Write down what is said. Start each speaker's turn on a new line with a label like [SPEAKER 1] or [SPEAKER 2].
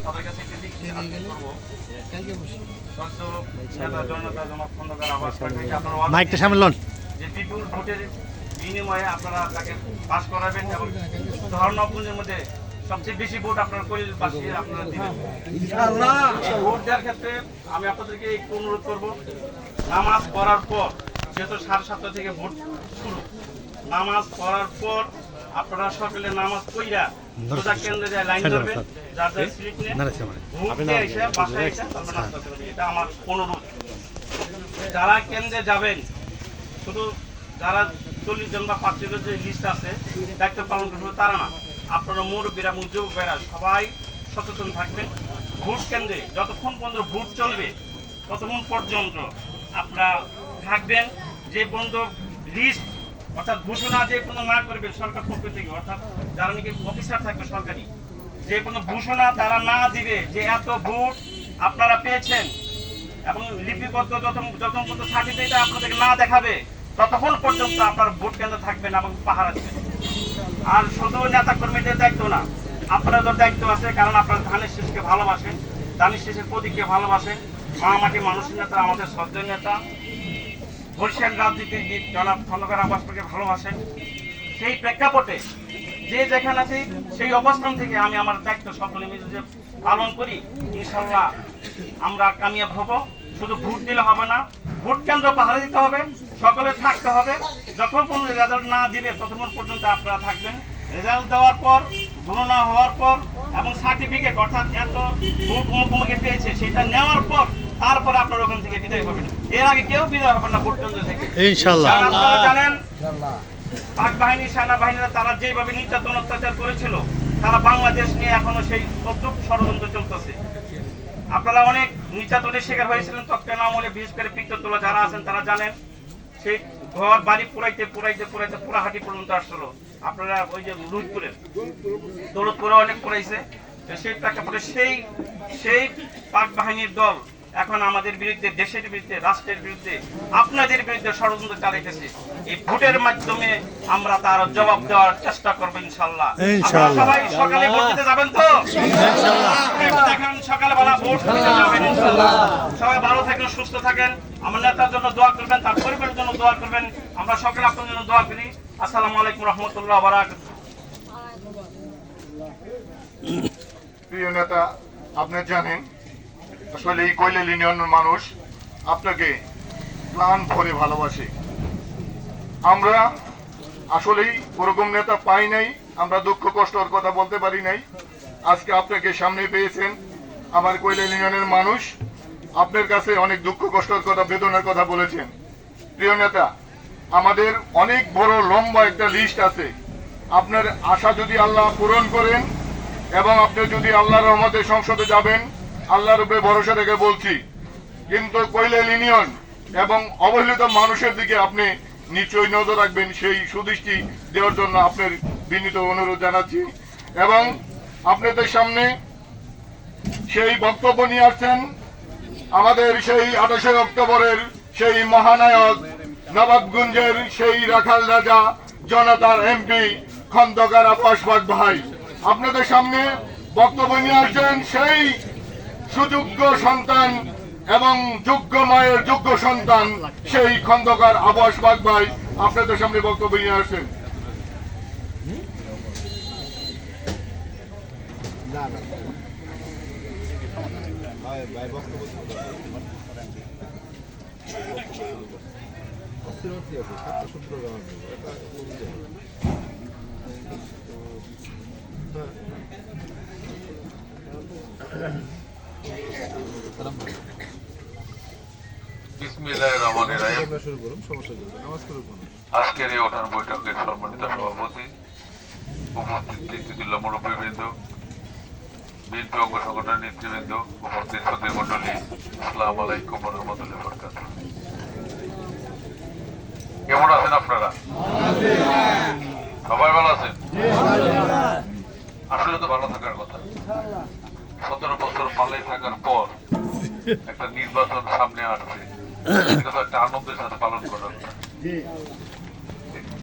[SPEAKER 1] তাদের কাছে একটি লিখিত আবেদন করবো। জনতা জমা খন্দকার আবাস থেকে আপনারা
[SPEAKER 2] মাইকটা সামনে লন।
[SPEAKER 1] যে বিপুল ভোটের বিনিময়ে আপনারা তাকে পাস করাবেন এবং ধর্ণাপুঞ্জের মধ্যে সবচেয়ে বেশি ভোট আপনারা কৈলবাসী আপনারা দিবেন ইনশাআল্লাহ। ভোট দেওয়ার ক্ষেত্রে আমি আপনাদেরকে একটু অনুরোধ করব, নামাজ পড়ার পর, যেহেতু 7:30 থেকে ভোট শুরু, নামাজ পড়ার পর আপনারা সকলে নামাজ পড়া সোজা কেন্দ্রে যায় লাইন ধরবেন, যার যার স্লিপ নিয়ে ভোট দিয়ে এসে বাসায় এসে তারপর নাস্তা করবেন। এটা আমার অনুরোধ। যারা কেন্দ্রে যাবেন, শুধু যারা 40 জন বা 25 জন যে লিস্ট আছে দায়িত্ব পালন করবে তারা না, আপনারা মুরব্বীরা যুবক ভাইরা সবাই সচেতন থাকবেন। ভোট কেন্দ্রে যতক্ষণ পর্যন্ত ভোট চলবে ততক্ষণ পর্যন্ত আপনারা থাকবেন। যে পর্যন্ত লিস্ট অর্থাৎ ঘোষণা যে পর্যন্ত না করবে সরকার পক্ষ থেকে, অর্থাৎ যারা নাকি অফিসার থাকবে সরকারি, যে পর্যন্ত ঘোষণা তারা না দিবে যে এত ভোট আপনারা পেয়েছেন এবং লিপিবদ্ধ যতক্ষণ পর্যন্ত সার্টিফিকেট আপনাদেরকে না দেখাবে ততক্ষণ পর্যন্ত আপনার ভোট কেন্দ্রে থাকবেন এবং পাহারা দিবেন। আর শুধু নেতা কর্মীদের দায়িত্ব না, আপনাদের দায়িত্ব আছে, কারণ আপনারা ধানের শীষকে ভালোবাসেন, ধানের শীষের প্রতীককে ভালোবাসেন। মামাটি মানুষের নেতা, আমাদের শ্রদ্ধেয় নেতা, বরিশাল রাজনীতিবিদ জনাব খন্দকার আবাসকে ভালোবাসেন। সেই প্রেক্ষাপটে যে যেখানে আছে সেই অবস্থান থেকে আমি আমার দায়িত্ব সকলে মিলে যে পালন করি, ইনশাল্লাহ আমরা কামিয়াব হব। শুধু ভোট দিলে হবে না, ভোট কেন্দ্র পাহারা দিতে হবে, সকলে থাকতে হবে। যখন পর্যন্ত রেজাল্ট না দিবে ততক্ষণ পর্যন্ত আপনারা থাকবেন। রেজাল্ট দেওয়ার পর, গণনা হওয়ার পর এবং সার্টিফিকেট অর্থাৎ এত ভোট মুখোমুখি পেয়েছে সেটা নেওয়ার পর তারপরে আপনারা ওখান থেকে বিদায় হবেন। এর আগে কেউ বিদায় হবেন না ভোট কেন্দ্র থেকে ইনশাআল্লাহ। আপনারা জানেন পাক বাহিনী, সেনাবাহিনীরা তারা যেভাবে নির্যাতন অত্যাচার করেছিল, তারা বাংলাদেশ নিয়ে এখনো সেই তদ্রুপ ষড়যন্ত্র চলতেছে। আপনারা অনেক নির্যাতনের শিকার হয়েছিলেন তৎকালীন আমলে, বিশেষ করে পিত্ততলা যারা আছেন তারা জানেন। সেই ঘর বাড়ি পুরাইতে পুরাইতে পুরাইতে পুরাহাটি পর্যন্ত আসলো। আপনারা ওই যে রুদপুরের দৌলতপুরে অনেক পুরাইছে। সেই প্রেক্ষাপটে সেই পাক বাহিনীর দল এখন আমাদের বিরুদ্ধে, দেশের বিরুদ্ধে, রাষ্ট্রের বিরুদ্ধে, আপনাদের বিরুদ্ধে ষড়যন্ত্র চালাইতেছে। এই ভোটের মাধ্যমে আমরা তার জবাব দেওয়ার চেষ্টা করবো ইনশাআল্লাহ। সবাই সকালে ভোট দিতে যাবেন তো? দেখেন সকালবেলা ভোট দিতে যাবেন ইনশাআল্লাহ। সবাই ভালো থাকেন, সুস্থ থাকেন, আমার নেতার জন্য দোয়া করবেন, তার পরিবারের জন্য দোয়া করবেন। আমরা সকলে আপনার জন্য দোয়া করি। আসসালামু আলাইকুম রহমতুল্লাহ ওয়া বারাকাতুহু।
[SPEAKER 3] প্রিয় নেতা, আপনি জানেন আসলে এই কৈলাল ইউনিয়নের মানুষ আপনাকে প্রাণ ভরে ভালোবাসে। আমরা আসলেই ওরকম নেতা পাই নাই, আমরা দুঃখ কষ্টর কথা বলতে পারি নাই। আজকে আপনাকে সামনে পেয়েছেন আমার কৈলাল ইউনিয়নের মানুষ, আপনার কাছে অনেক দুঃখ কষ্টর কথা, বেদনার কথা বলেছেন। প্রিয় নেতা, আমাদের অনেক বড় লম্বা একটা লিস্ট আছে। আপনার আশা যদি আল্লাহ পূরণ করেন এবং আপনি যদি আল্লাহর রহমতে সংসদে যাবেন, আল্লাহর উপরে ভরসা রেখে বলছি, কিন্তু কৈলাল ইউনিয়ন এবং অবহেলিত মানুষের দিকে আপনি নিশ্চয়ই নজর রাখবেন, সেই সুদৃষ্টি দেওয়ার জন্য আপনার বিনীত অনুরোধ জানাচ্ছি। এবং আপনাদের সামনে সেই বক্তব্য নিয়ে আসছেন আমাদের সেই 28 অক্টোবরের সেই মহানায়ক, নবাবগঞ্জের সেই রাখাল রাজা, জনতার এমপি খন্দকার আব্বাস পাক ভাই। আপনাদের সামনে বক্তব্য নিয়ে আসছেন সেই সুযোগ্য সন্তান এবং যোগ্য মায়ের যোগ্য সন্তান সেই খন্দকার আব্বাস পাক ভাই আপনাদের সামনে বক্তব্য নিয়ে আসছেন।
[SPEAKER 4] বিসমিল্লাহির রহমানির রহিম। আজকের এই ওঠান বৈঠকের সম্মানিত সভাপতি, উপস্থিত মুরব্বীবৃন্দ, বিএনপি অঙ্গ সংগঠনের নেতৃবৃন্দ, উপস্থিত সদস্য মন্ডলী, আসসালামু আলাইকুম ওয়া রাহমাতুল্লাহি ওয়া বারাকাতুহু। কেমন আছেন আপনারা? সবাই ভালো আছেন? আসলে তো ভালো থাকার কথা। 17 বছর পালাই থাকার পর একটা নির্বাচন সামনে আসছে, এটা তো একটা আনন্দের সাথে পালন করার কথা।